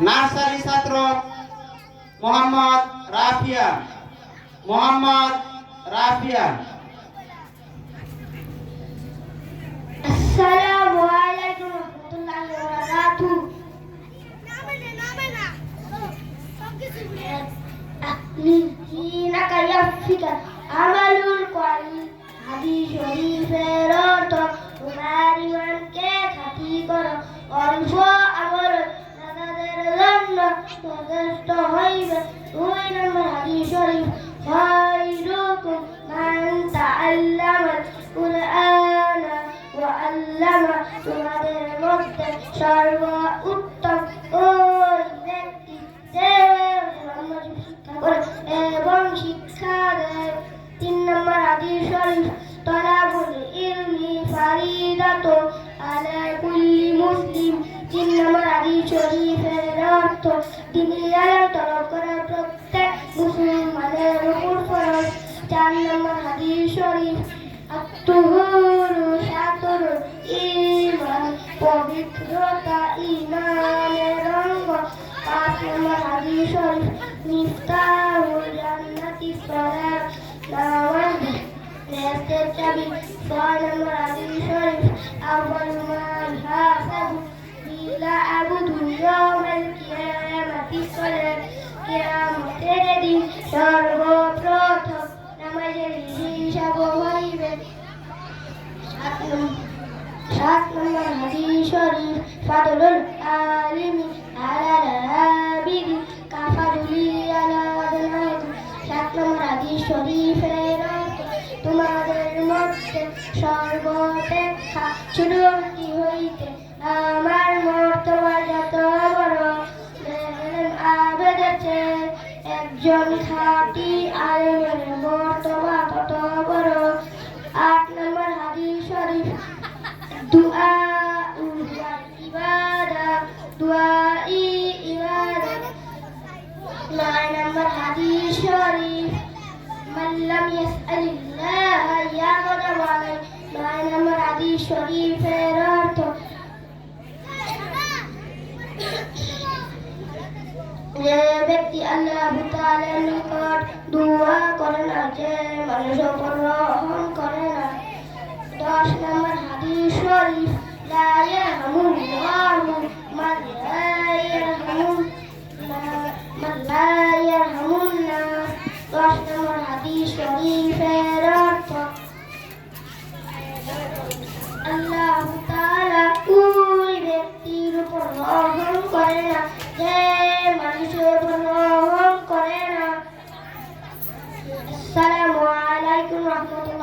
Nursery ছাত্র মোহাম্মদ রাফিয়া। মোহাম্মদ রাফিয়া। আসসালামু আলাইকুম ওয়া রাহমাতুল্লাহি ওয়া বারাকাতুহু। আমালুল কলিল হাদিস শরীফের অর্থ তোমার ইমানকে খাঁটি করো, অল্প আমল তাদের জন্য যথেষ্ট হইবে। 2 নম্বর হাদিস শরীফ, খায়রুকুম মান তাআল্লামাল কুরআনা ওয়া আল্লামা, তোমাদের মধ্যে সর্ব উত্তম ওই ব্যক্তি যে কোরআন শিক্ষা করে এবং শিক্ষা দেয়। 3 নম্বর হাদিস শরীফ, তালাবুল ইলমি ফারিদাতুন আলা কুল্লি মুসলিম। 3 নম্বর হাদিস শরীফের অর্থ দ্বীনি ইলম তলব করা প্রত্যেক মুসলমানের উপর ফরজ। 4 নম্বর হাদিস শরীফ, আত-তুহুরু শাতরুল ঈমান, পবিত্রতা ঈমানের অঙ্গ। 5 নম্বর হাদিস শরীফ, মিফতাহুল জান্নাতি সালাত, নামাজ নেস্তের চাবি। 6 নম্বর হাদিস শরীফ, আউয়ালু মা ইউহাসাবু বিল আবদু ইয়াউমাল কিয়ামাতি সালাত, কিয়ামতের দিন সর্বপ্রথম নামাজের হিসাব হইবে। 7 নম্বর হাদিস শরীফ, ফাদলুল আলিমি আলাল আবিদি কাফারুলি আলা আদনাইহি। 7 নম্বর হাদিস শরীফের অর্থ তোমাদের মধ্যে সর্বাপেক্ষা ছোটটি হইতে আমার মর্তবা যত বড়, আবেদের চেয়ে একজন খাঁটি আলেমের মর্তবা তত বড়। 8 নম্বর হাদিস শরীফ, দুআ ইবাদা, দুআই ইবাদা। 9 নম্বর হাদিস শরীফ, মান লাম ইয়াসআলিল্লাহ ইয়াগদাব আলাইহি। 9 নম্বর হাদিস শরীফের অর্থ যে ব্যক্তি আল্লাহ তাআলার নিকট দোয়া করে না, যে মানুষের উপর রহম করে না। 10 নম্বর হাদিস শরীফ, লা ইয়ারহামুল্লাহু মান লা ইয়ারহামুন নাস। 10 নম্বর হাদিস শরীফের অর্থ আল্লাহ তাআলা ওই ব্যক্তির উপর রহম করে না যে মানুষের উপর রহম করে না। আসসালামু আলাইকুম ওয়া রাহমাতুল্লাহি